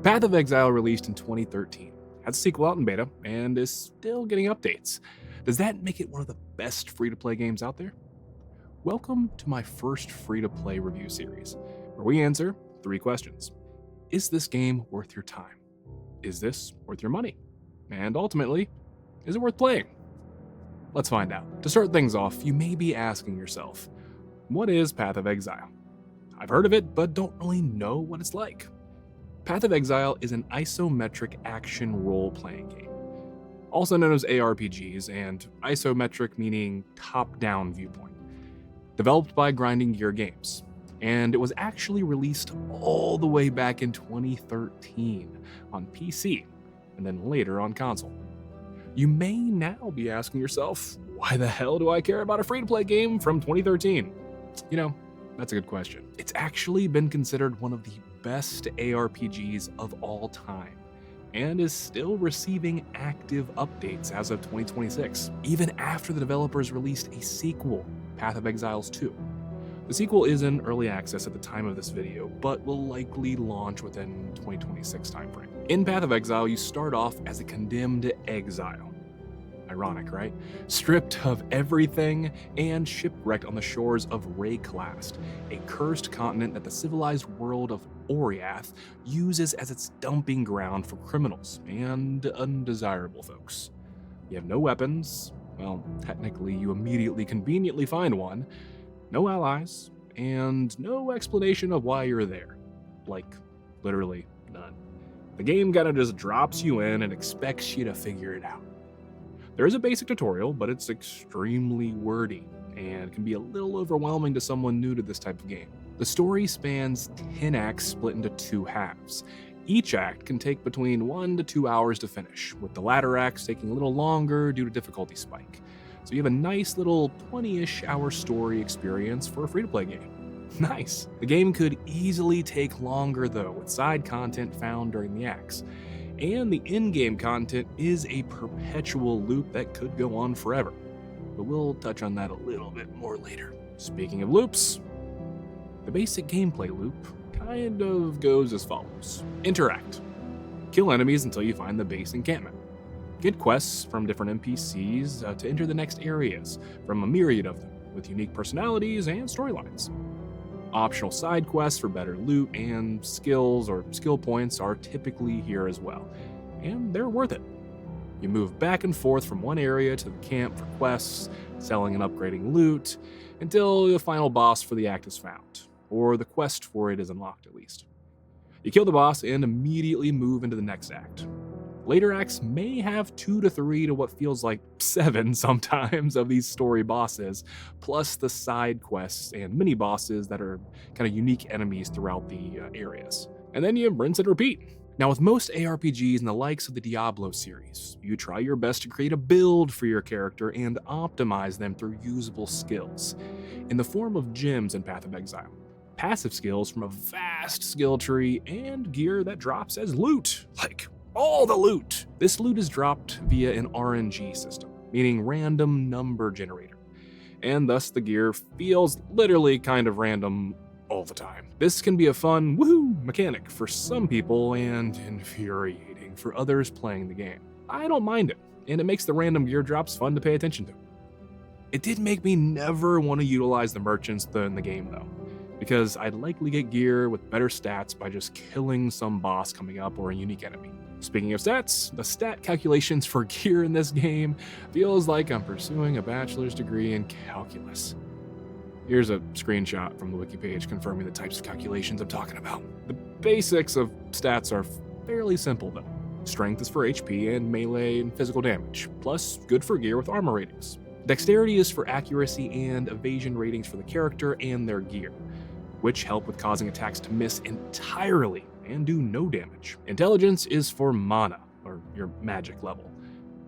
Path of Exile released in 2013, has a sequel out in beta, and is still getting updates. Does that make it one of the best free-to-play games out there? Welcome to my first free-to-play review series, where we answer 3 questions. Is this game worth your time? Is this worth your money? And ultimately, is it worth playing? Let's find out. To start things off, you may be asking yourself, what is Path of Exile? I've heard of it, but don't really know what it's like. Path of Exile is an isometric action role-playing game, also known as ARPGs, and isometric meaning top-down viewpoint, developed by Grinding Gear Games, and it was actually released all the way back in 2013 on PC, and then later on console. You may now be asking yourself, why the hell do I care about a free-to-play game from 2013? You know, that's a good question. It's actually been considered one of the best ARPGs of all time, and is still receiving active updates as of 2026, even after the developers released a sequel, Path of Exiles 2. The sequel is in early access at the time of this video, but will likely launch within 2026 timeframe. In Path of Exile, you start off as a condemned exile. Ironic, right? Stripped of everything and shipwrecked on the shores of Rayclast, a cursed continent that the civilized world of Oriath uses as its dumping ground for criminals and undesirable folks. You have no weapons, well, technically you immediately conveniently find one, no allies, and no explanation of why you're there. Like, literally none. The game kinda just drops you in and expects you to figure it out. There is a basic tutorial, but it's extremely wordy and can be a little overwhelming to someone new to this type of game. The story spans 10 acts split into 2 halves. Each act can take between 1 to 2 hours to finish, with the latter acts taking a little longer due to difficulty spike. So you have a nice little 20-ish hour story experience for a free-to-play game. Nice! The game could easily take longer though, with side content found during the acts. And the in-game content is a perpetual loop that could go on forever, but we'll touch on that a little bit more later. Speaking of loops, the basic gameplay loop kind of goes as follows. Interact. Kill enemies until you find the base encampment. Get quests from different NPCs to enter the next areas, from a myriad of them, with unique personalities and storylines. Optional side quests for better loot and skills or skill points are typically here as well, and they're worth it. You move back and forth from one area to the camp for quests, selling and upgrading loot, until the final boss for the act is found, or the quest for it is unlocked at least. You kill the boss and immediately move into the next act. Later acts may have 2 to 3 to what feels like 7 sometimes of these story bosses, plus the side quests and mini bosses that are kind of unique enemies throughout the areas. And then you rinse and repeat. Now with most ARPGs and the likes of the Diablo series, you try your best to create a build for your character and optimize them through usable skills, in the form of gems in Path of Exile. Passive skills from a vast skill tree and gear that drops as loot, like all the loot. This loot is dropped via an RNG system, meaning random number generator, and thus the gear feels literally kind of random all the time. This can be a fun woohoo mechanic for some people and infuriating for others playing the game. I don't mind it, and it makes the random gear drops fun to pay attention to. It did make me never want to utilize the merchants in the game though, because I'd likely get gear with better stats by just killing some boss coming up or a unique enemy. Speaking of stats, the stat calculations for gear in this game feels like I'm pursuing a bachelor's degree in calculus. Here's a screenshot from the wiki page confirming the types of calculations I'm talking about. The basics of stats are fairly simple though. Strength is for HP and melee and physical damage, plus good for gear with armor ratings. Dexterity is for accuracy and evasion ratings for the character and their gear, which help with causing attacks to miss entirely and do no damage. Intelligence is for mana, or your magic level,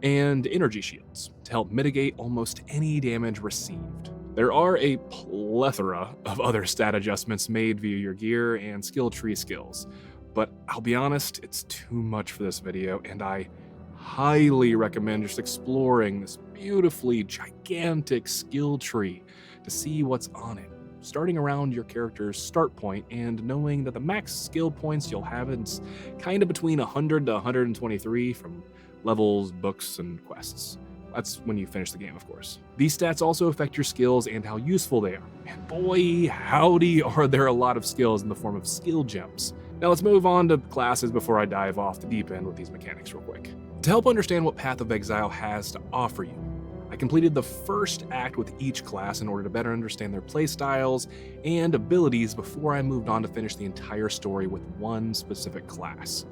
and energy shields to help mitigate almost any damage received. There are a plethora of other stat adjustments made via your gear and skill tree skills, but I'll be honest, it's too much for this video, and I highly recommend just exploring this beautifully gigantic skill tree to see what's on it. starting around your character's start point and knowing that the max skill points you'll have is kind of between 100 to 123 from levels, books, and quests. That's when you finish the game, of course. These stats also affect your skills and how useful they are. And boy, howdy, are there a lot of skills in the form of skill gems. Now let's move on to classes before I dive off the deep end with these mechanics real quick. To help understand what Path of Exile has to offer you, I completed the first act with each class in order to better understand their playstyles and abilities before I moved on to finish the entire story with one specific class.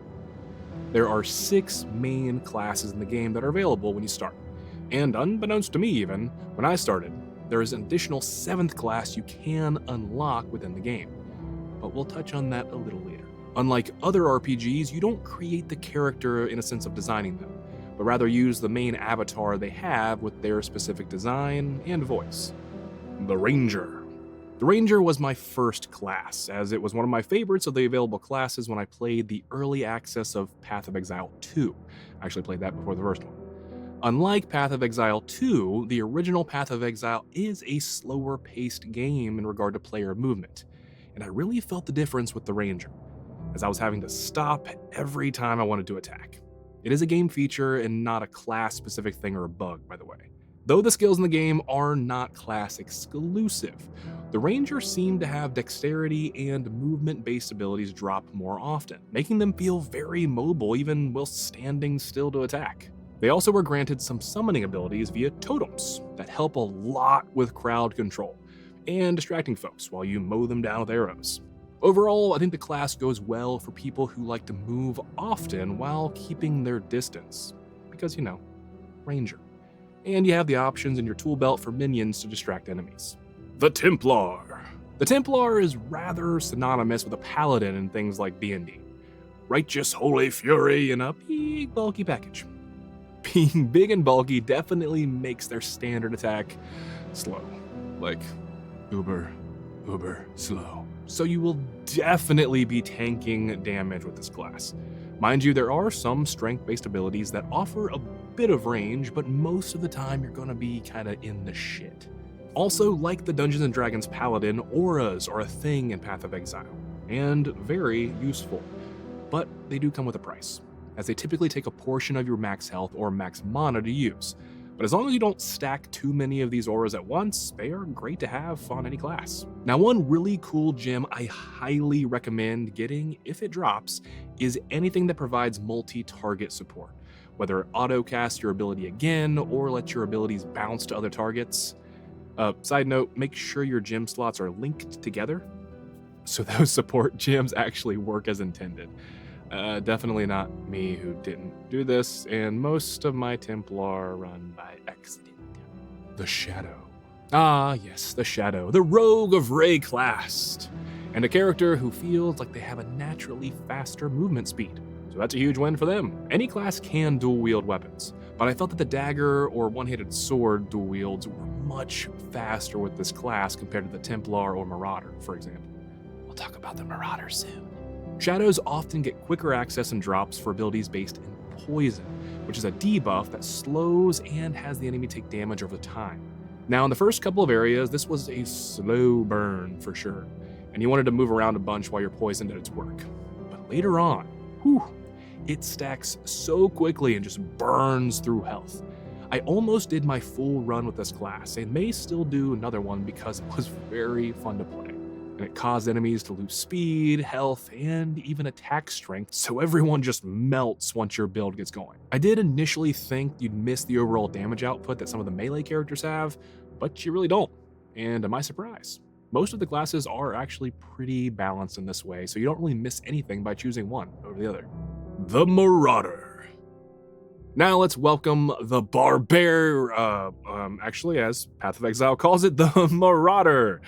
There are 6 main classes in the game that are available when you start. And unbeknownst to me even, when I started, there is an additional 7th class you can unlock within the game. But we'll touch on that a little later. Unlike other RPGs, you don't create the character in a sense of designing them, but rather use the main avatar they have with their specific design and voice. The Ranger. The Ranger was my first class, as it was one of my favorites of the available classes when I played the early access of Path of Exile 2. I actually played that before the first one. Unlike Path of Exile 2, the original Path of Exile is a slower paced game in regard to player movement, and I really felt the difference with the Ranger, as I was having to stop every time I wanted to attack. It is a game feature and not a class-specific thing or a bug, by the way. Though the skills in the game are not class exclusive, the Ranger seem to have dexterity and movement-based abilities drop more often, making them feel very mobile even while standing still to attack. They also were granted some summoning abilities via totems that help a lot with crowd control and distracting folks while you mow them down with arrows. Overall, I think the class goes well for people who like to move often while keeping their distance, because Ranger. And you have the options in your tool belt for minions to distract enemies. The Templar. The Templar is rather synonymous with a paladin in things like D&D. Righteous holy fury in a big bulky package. Being big and bulky definitely makes their standard attack slow. Like, uber slow. So you will definitely be tanking damage with this class. Mind you, there are some strength-based abilities that offer a bit of range, but most of the time you're gonna be kinda in the shit. Also, like the Dungeons & Dragons Paladin, auras are a thing in Path of Exile, and very useful. But they do come with a price, as they typically take a portion of your max health or max mana to use. But as long as you don't stack too many of these auras at once, they are great to have on any class. Now, one really cool gem I highly recommend getting, if it drops, is anything that provides multi-target support, whether it auto-casts your ability again or lets your abilities bounce to other targets. Side note, make sure your gem slots are linked together, so those support gems actually work as intended. Definitely not me who didn't do this, and most of my Templar run by accident. The Shadow. Ah, yes, the Shadow, the rogue of Ray class, and a character who feels like they have a naturally faster movement speed. So that's a huge win for them. Any class can dual wield weapons, but I felt that the dagger or one-handed sword dual wields were much faster with this class compared to the Templar or Marauder, for example. We'll talk about the Marauder soon. Shadows often get quicker access and drops for abilities based in poison, which is a debuff that slows and has the enemy take damage over time. Now, in the first couple of areas, this was a slow burn for sure, and you wanted to move around a bunch while your poison did its work. But later on, it stacks so quickly and just burns through health. I almost did my full run with this class, and may still do another one because it was very fun to play. And it caused enemies to lose speed, health, and even attack strength, so everyone just melts once your build gets going. I did initially think you'd miss the overall damage output that some of the melee characters have, but you really don't. And to my surprise, most of the classes are actually pretty balanced in this way, so you don't really miss anything by choosing one over the other. The Marauder. Now let's welcome the actually, as Path of Exile calls it, the Marauder.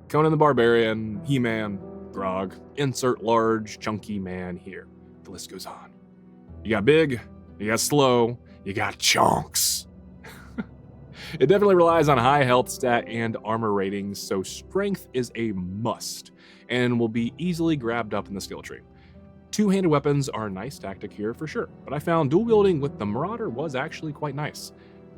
Conan the Barbarian, He-Man, Grog, insert large, chunky man here. The list goes on. You got big, you got slow, you got chunks. It definitely relies on high health stat and armor ratings, so strength is a must, and will be easily grabbed up in the skill tree. Two-handed weapons are a nice tactic here for sure, but I found dual wielding with the Marauder was actually quite nice.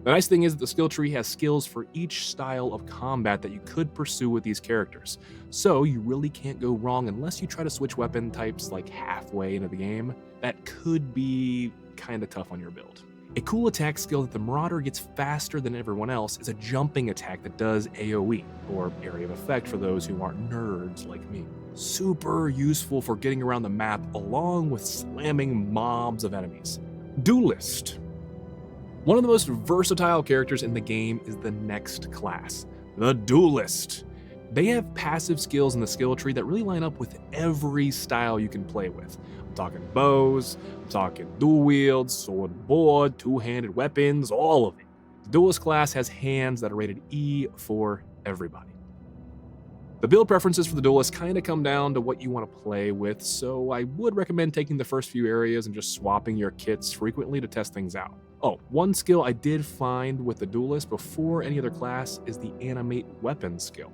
The nice thing is that the skill tree has skills for each style of combat that you could pursue with these characters, so you really can't go wrong unless you try to switch weapon types like halfway into the game. That could be kinda tough on your build. A cool attack skill that the Marauder gets faster than everyone else is a jumping attack that does AoE, or Area of Effect for those who aren't nerds like me. Super useful for getting around the map along with slamming mobs of enemies. Duelist. One of the most versatile characters in the game is the next class, the Duelist. They have passive skills in the skill tree that really line up with every style you can play with. I'm talking bows, I'm talking dual wields, sword and board, two-handed weapons, all of it. The Duelist class has hands that are rated E for everybody. The build preferences for the Duelist kind of come down to what you want to play with, so I would recommend taking the first few areas and just swapping your kits frequently to test things out. Oh, one skill I did find with the Duelist before any other class is the Animate Weapons skill.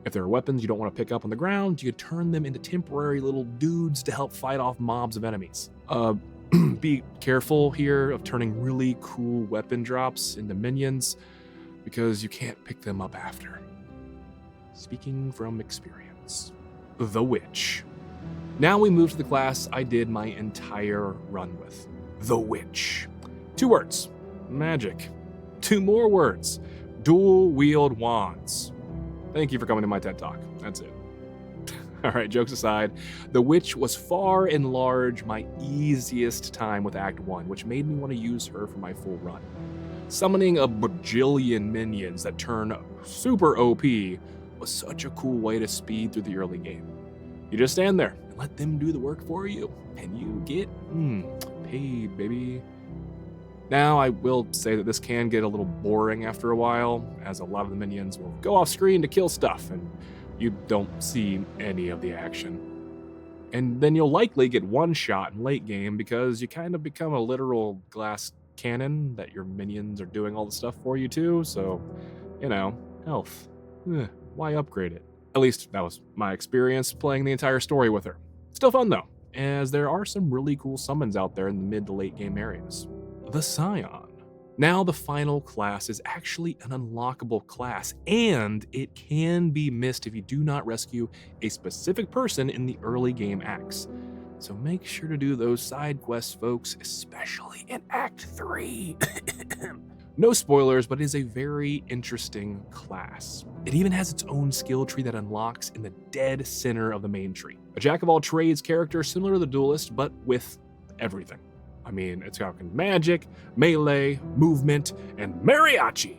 If there are weapons you don't want to pick up on the ground, you can turn them into temporary little dudes to help fight off mobs of enemies. Be careful here of turning really cool weapon drops into minions, because you can't pick them up after. Speaking from experience. The Witch. Now we move to the class I did my entire run with. The Witch. 2 words. Magic. 2 more words. Dual wield wands. Thank you for coming to my TED Talk. That's it. All right, jokes aside, the Witch was far and large my easiest time with Act 1, which made me want to use her for my full run. Summoning a bajillion minions that turn super OP was such a cool way to speed through the early game. You just stand there and let them do the work for you, and you get paid, baby. Now, I will say that this can get a little boring after a while, as a lot of the minions will go off screen to kill stuff, and you don't see any of the action. And then you'll likely get one shot in late game because you kind of become a literal glass cannon that your minions are doing all the stuff for you too, so, health. Why upgrade it? At least that was my experience playing the entire story with her. Still fun though, as there are some really cool summons out there in the mid to late game areas. The Scion. Now the final class is actually an unlockable class, and it can be missed if you do not rescue a specific person in the early game acts. So make sure to do those side quests, folks, especially in Act 3. No spoilers, but it is a very interesting class. It even has its own skill tree that unlocks in the dead center of the main tree. A jack-of-all-trades character similar to the Duelist, but with everything. I mean, it's got magic, melee, movement, and mariachi.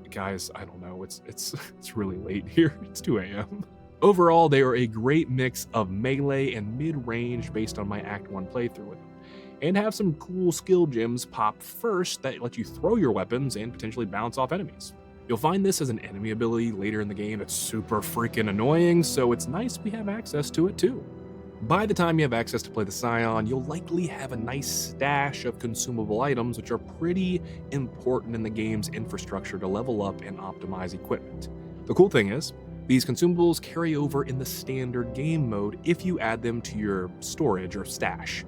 Guys, I don't know. It's really late here. It's 2 a.m. Overall, they are a great mix of melee and mid-range based on my Act 1 playthrough with them, and have some cool skill gems pop first that let you throw your weapons and potentially bounce off enemies. You'll find this as an enemy ability later in the game that's super freaking annoying, so it's nice we have access to it too. By the time you have access to play the Scion, you'll likely have a nice stash of consumable items, which are pretty important in the game's infrastructure to level up and optimize equipment. The cool thing is, these consumables carry over in the standard game mode if you add them to your storage or stash,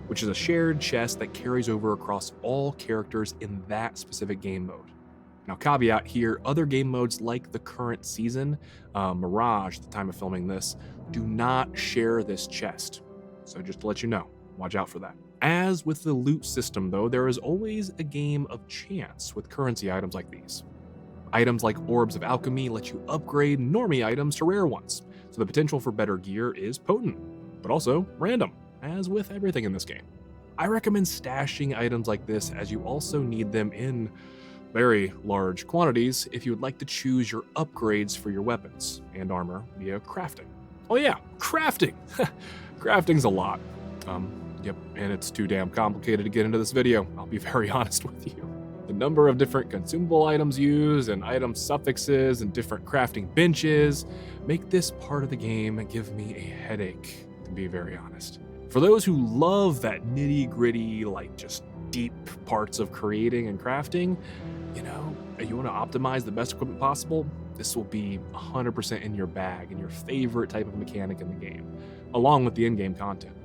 which is a shared chest that carries over across all characters in that specific game mode. Now, caveat here, other game modes like the current season, Mirage at the time of filming this, do not share this chest. So just to let you know, watch out for that. As with the loot system though, there is always a game of chance with currency items like these. Items like Orbs of Alchemy let you upgrade normie items to rare ones, so the potential for better gear is potent, but also random, as with everything in this game. I recommend stashing items like this as you also need them in very large quantities if you would like to choose your upgrades for your weapons and armor via crafting. Oh yeah, crafting! Crafting's a lot. Yep, and it's too damn complicated to get into this video, I'll be very honest with you. The number of different consumable items used and item suffixes and different crafting benches make this part of the game and give me a headache, to be very honest. For those who love that nitty-gritty, just deep parts of creating and crafting, you want to optimize the best equipment possible, this will be 100% in your bag and your favorite type of mechanic in the game, along with the in-game content.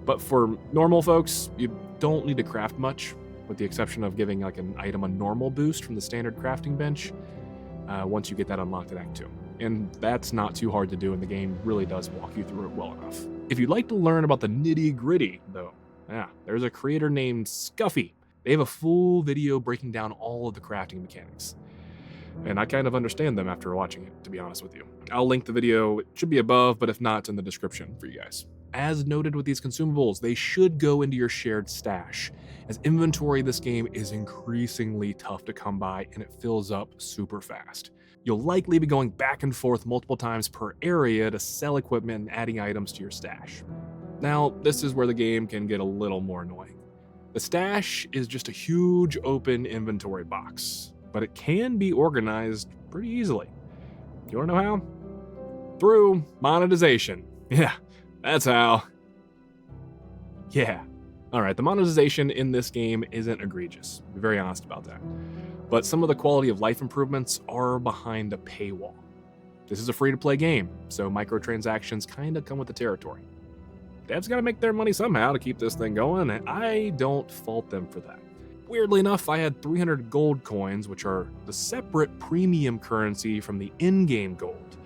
But for normal folks, you don't need to craft much. with the exception of giving like an item a normal boost from the standard crafting bench once you get that unlocked at Act 2. And that's not too hard to do, and the game really does walk you through it well enough. If you'd like to learn about the nitty-gritty, though, there's a creator named Scuffy. They have a full video breaking down all of the crafting mechanics. And I kind of understand them after watching it, to be honest with you. I'll link the video, it should be above, but if not, it's in the description for you guys. As noted with these consumables, they should go into your shared stash, as inventory in this game is increasingly tough to come by and it fills up super fast. You'll likely be going back and forth multiple times per area to sell equipment and adding items to your stash. Now, this is where the game can get a little more annoying. The stash is just a huge open inventory box, but it can be organized pretty easily. You wanna know how? Through monetization. Yeah, that's how. Yeah. Alright, the monetization in this game isn't egregious. Be very honest about that. But some of the quality of life improvements are behind a paywall. This is a free-to-play game, so microtransactions kinda come with the territory. Devs gotta make their money somehow to keep this thing going, and I don't fault them for that. Weirdly enough, I had 300 gold coins, which are the separate premium currency from the in-game gold.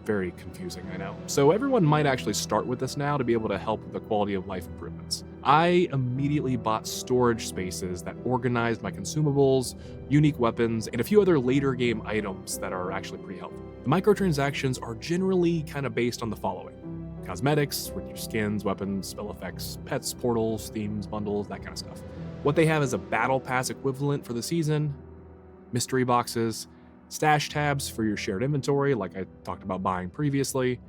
Very confusing, I know. So everyone might actually start with this now to be able to help with the quality of life improvements. I immediately bought storage spaces that organized my consumables, unique weapons, and a few other later game items that are actually pretty helpful. The microtransactions are generally kind of based on the following: cosmetics, reduced skins, weapons, spell effects, pets, portals, themes, bundles, that kind of stuff. What they have is a battle pass equivalent for the season, mystery boxes, stash tabs for your shared inventory, like I talked about buying previously,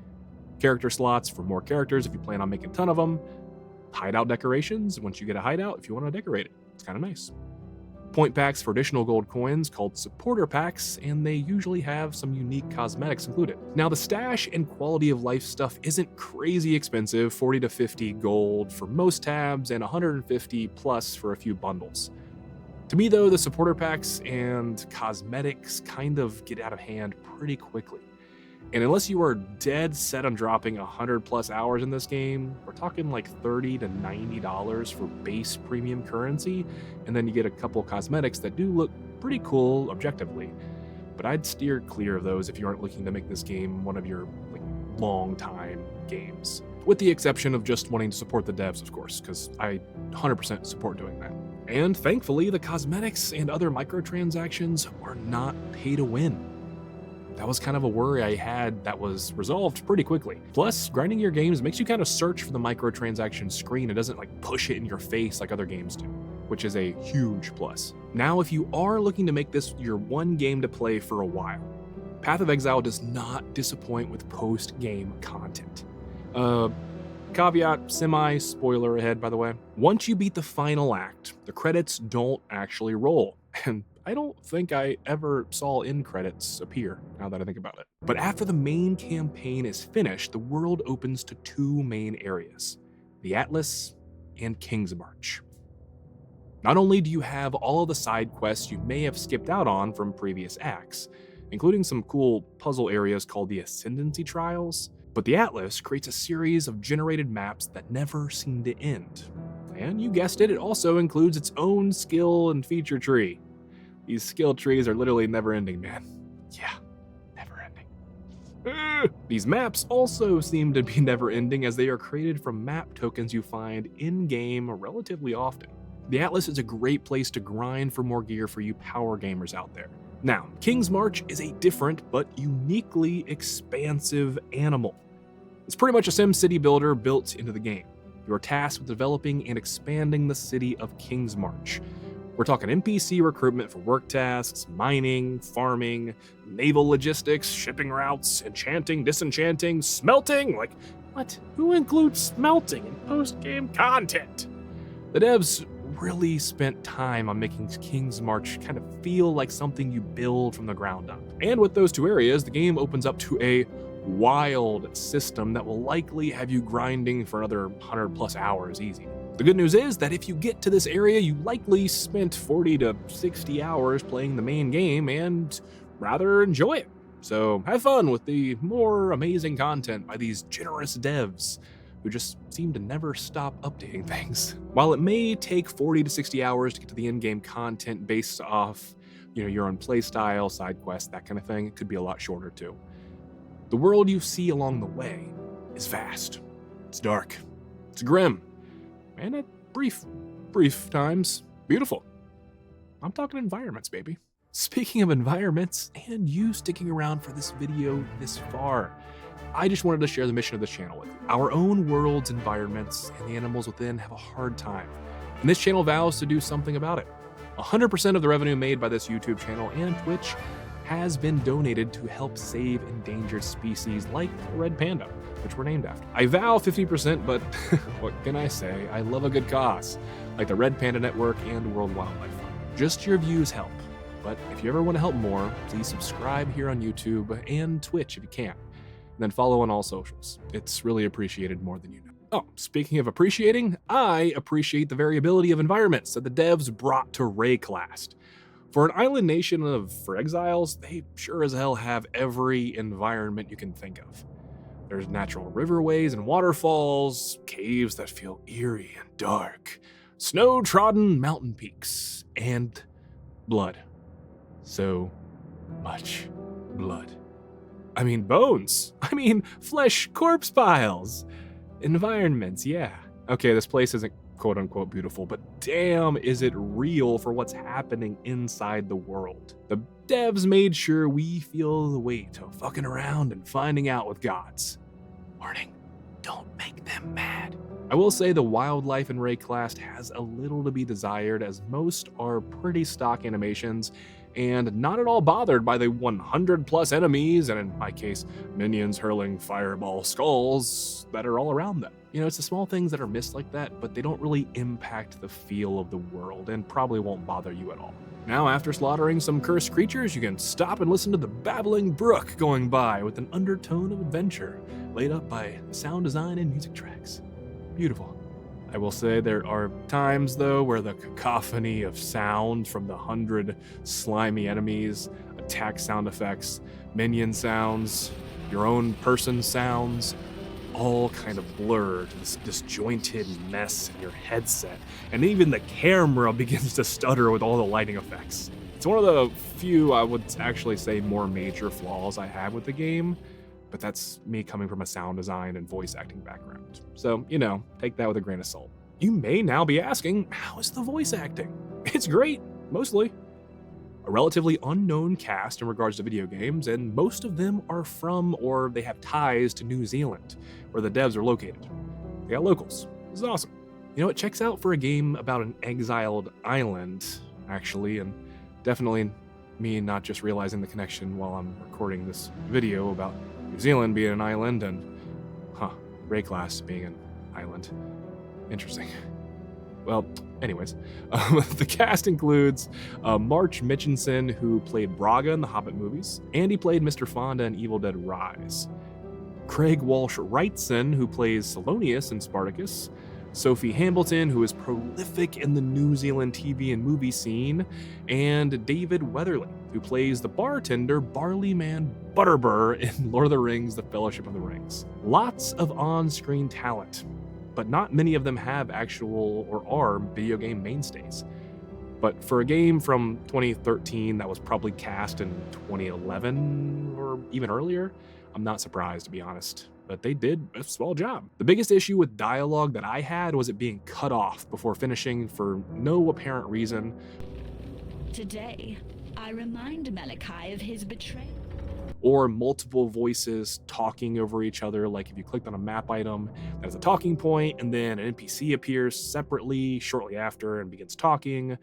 character slots for more characters if you plan on making a ton of them, hideout decorations once you get a hideout if you want to decorate it. It's kind of nice. Point packs for additional gold coins called supporter packs, and they usually have some unique cosmetics included. Now, the stash and quality of life stuff isn't crazy expensive, 40 to 50 gold for most tabs and 150 plus for a few bundles. To me though, the supporter packs and cosmetics kind of get out of hand pretty quickly. And unless you are dead set on dropping 100 plus hours in this game, we're talking like $30 to $90 for base premium currency, and then you get a couple cosmetics that do look pretty cool objectively. But I'd steer clear of those if you aren't looking to make this game one of your long time games. With the exception of just wanting to support the devs, of course, because I 100% support doing that. And thankfully, the cosmetics and other microtransactions are not pay to win. That was kind of a worry I had that was resolved pretty quickly. Plus, grinding your games makes you kind of search for the microtransaction screen. It doesn't push it in your face like other games do, which is a huge plus. Now, if you are looking to make this your one game to play for a while, Path of Exile does not disappoint with post-game content. Caveat, semi-spoiler ahead, by the way. Once you beat the final act, the credits don't actually roll. And I don't think I ever saw end credits appear, now that I think about it. But after the main campaign is finished, the world opens to two main areas: the Atlas and King's March. Not only do you have all of the side quests you may have skipped out on from previous acts, including some cool puzzle areas called the Ascendancy Trials, but the Atlas creates a series of generated maps that never seem to end. And you guessed it, it also includes its own skill and feature tree. These skill trees are literally never ending, man. Yeah, never ending. These maps also seem to be never ending, as they are created from map tokens you find in-game relatively often. The Atlas is a great place to grind for more gear for you power gamers out there. Now, King's March is a different but uniquely expansive animal. It's pretty much a SimCity builder built into the game. You are tasked with developing and expanding the city of King's March. We're talking NPC recruitment for work tasks, mining, farming, naval logistics, shipping routes, enchanting, disenchanting, smelting. What? Who includes smelting in post-game content? The devs really spent time on making King's March kind of feel like something you build from the ground up. And with those two areas, the game opens up to a wild system that will likely have you grinding for another 100 plus hours easy. The good news is that if you get to this area, you likely spent 40 to 60 hours playing the main game and rather enjoy it. So have fun with the more amazing content by these generous devs who just seem to never stop updating things. While it may take 40 to 60 hours to get to the in-game content based off, your own playstyle, side quests, that kind of thing, it could be a lot shorter too. The world you see along the way is vast. It's dark. It's grim. And at brief times, beautiful. I'm talking environments, baby. Speaking of environments, and you sticking around for this video this far, I just wanted to share the mission of this channel with you. Our own world's environments and the animals within have a hard time, and this channel vows to do something about it. 100% of the revenue made by this YouTube channel and Twitch has been donated to help save endangered species like the red panda, which we're named after. I vow 50%, but what can I say? I love a good cause, like the Red Panda Network and World Wildlife Fund. Just your views help, but if you ever want to help more, please subscribe here on YouTube and Twitch if you can, and then follow on all socials. It's really appreciated more than you know. Oh, speaking of appreciating, I appreciate the variability of environments that the devs brought to Rayclast. For an island nation for exiles, they sure as hell have every environment you can think of. There's natural riverways and waterfalls, caves that feel eerie and dark, snow-trodden mountain peaks, and blood. So much blood. I mean bones. I mean flesh corpse piles. Environments, yeah. Okay, this place isn't quote-unquote beautiful, but damn is it real for what's happening inside the world. The devs made sure we feel the weight of fucking around and finding out with gods. Warning, don't make them mad. I will say the wildlife in Rayclast has a little to be desired, as most are pretty stock animations and not at all bothered by the 100 plus enemies, and in my case, minions hurling fireball skulls that are all around them. It's the small things that are missed like that, but they don't really impact the feel of the world and probably won't bother you at all. Now, after slaughtering some cursed creatures, you can stop and listen to the babbling brook going by with an undertone of adventure, laid up by sound design and music tracks. Beautiful. I will say there are times, though, where the cacophony of sound from the 100 slimy enemies, attack sound effects, minion sounds, your own person sounds, all kind of blur to this disjointed mess in your headset, and even the camera begins to stutter with all the lighting effects. It's one of the few, I would actually say, more major flaws I have with the game, but that's me coming from a sound design and voice acting background. So, take that with a grain of salt. You may now be asking, how is the voice acting? It's great, mostly. A relatively unknown cast in regards to video games, and most of them are from or they have ties to New Zealand, where the devs are located. They got locals. This is awesome. It checks out for a game about an exiled island, actually, and definitely me not just realizing the connection while I'm recording this video about New Zealand being an island and, Rayclast being an island. Interesting. Well, anyways, the cast includes March Mitchinson, who played Braga in the Hobbit movies, and he played Mr. Fonda in Evil Dead Rise. Craig Walsh Wrightson, who plays Salonius in Spartacus. Sophie Hambleton, who is prolific in the New Zealand TV and movie scene, and David Weatherly, who plays the bartender Barleyman Butterbur in Lord of the Rings: The Fellowship of the Rings. Lots of on-screen talent, but not many of them have actual or are video game mainstays. But for a game from 2013 that was probably cast in 2011 or even earlier, I'm not surprised, to be honest. But they did a swell job. The biggest issue with dialogue that I had was it being cut off before finishing for no apparent reason. Today, I remind Malachi of his betrayal. Or multiple voices talking over each other, like if you clicked on a map item, there's a talking point, and then an NPC appears separately shortly after and begins talking.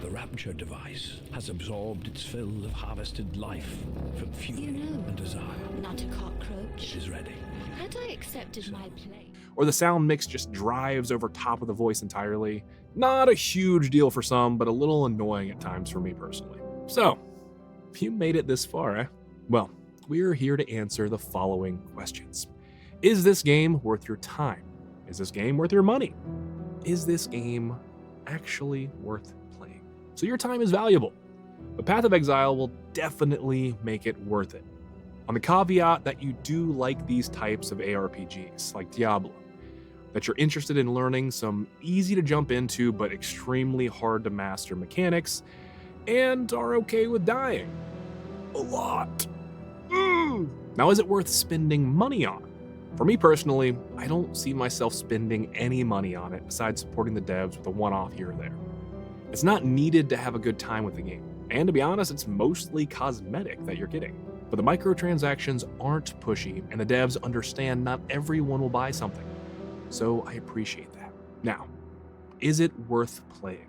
The Rapture device has absorbed its fill of harvested life from fury and desire. Not a cockroach. It is ready. Had I accepted my place? Or the sound mix just drives over top of the voice entirely. Not a huge deal for some, but a little annoying at times for me personally. So, if you made it this far, eh? Well, we're here to answer the following questions. Is this game worth your time? Is this game worth your money? Is this game actually worth playing? So your time is valuable, but Path of Exile will definitely make it worth it. On the caveat that you do like these types of ARPGs, like Diablo, that you're interested in learning some easy to jump into but extremely hard to master mechanics, and are okay with dying. A lot. Now, is it worth spending money on? For me personally, I don't see myself spending any money on it besides supporting the devs with a one-off here or there. It's not needed to have a good time with the game, and to be honest, it's mostly cosmetic that you're getting. But the microtransactions aren't pushy, and the devs understand not everyone will buy something. So I appreciate that. Now, is it worth playing?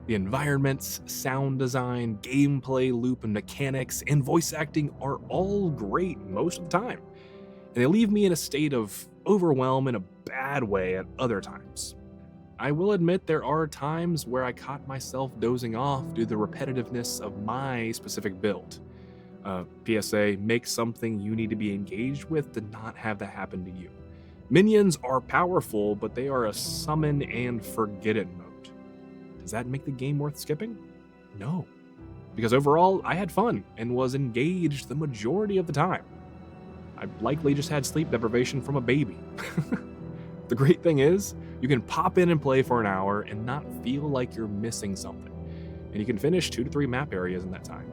The environments, sound design, gameplay loop and mechanics, and voice acting are all great most of the time. And they leave me in a state of overwhelm in a bad way at other times. I will admit there are times where I caught myself dozing off due to the repetitiveness of my specific build. PSA, make something you need to be engaged with to not have that happen to you. Minions are powerful, but they are a summon and forget it mode. Does that make the game worth skipping? No. Because overall, I had fun and was engaged the majority of the time. I likely just had sleep deprivation from a baby. The great thing is, you can pop in and play for an hour and not feel like you're missing something. And you can finish 2 to 3 map areas in that time.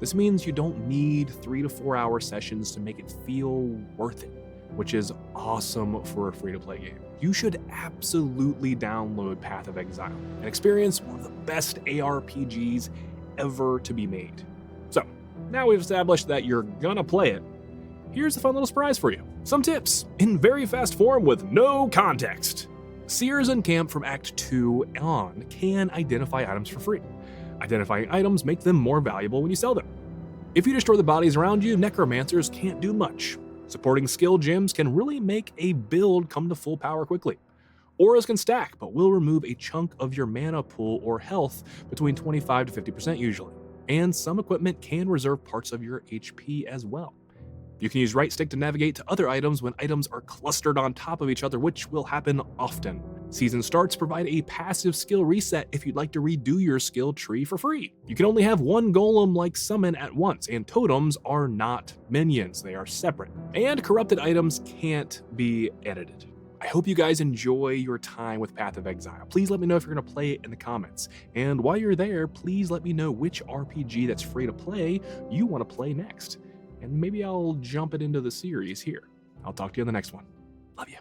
This means you don't need 3 to 4 hour sessions to make it feel worth it, which is awesome for a free-to-play game. You should absolutely download Path of Exile and experience one of the best ARPGs ever to be made. So, now we've established that you're gonna play it, here's a fun little surprise for you. Some tips in very fast form with no context. Seers and Camp from Act 2 on can identify items for free. Identifying items make them more valuable when you sell them. If you destroy the bodies around you, necromancers can't do much. Supporting skill gems can really make a build come to full power quickly. Auras can stack, but will remove a chunk of your mana pool or health between 25 to 50% usually. And some equipment can reserve parts of your HP as well. You can use right stick to navigate to other items when items are clustered on top of each other, which will happen often. Season starts provide a passive skill reset if you'd like to redo your skill tree for free. You can only have one golem-like summon at once, and totems are not minions, they are separate. And corrupted items can't be edited. I hope you guys enjoy your time with Path of Exile. Please let me know if you're going to play it in the comments. And while you're there, please let me know which RPG that's free to play you want to play next. And maybe I'll jump it into the series here. I'll talk to you in the next one. Love you.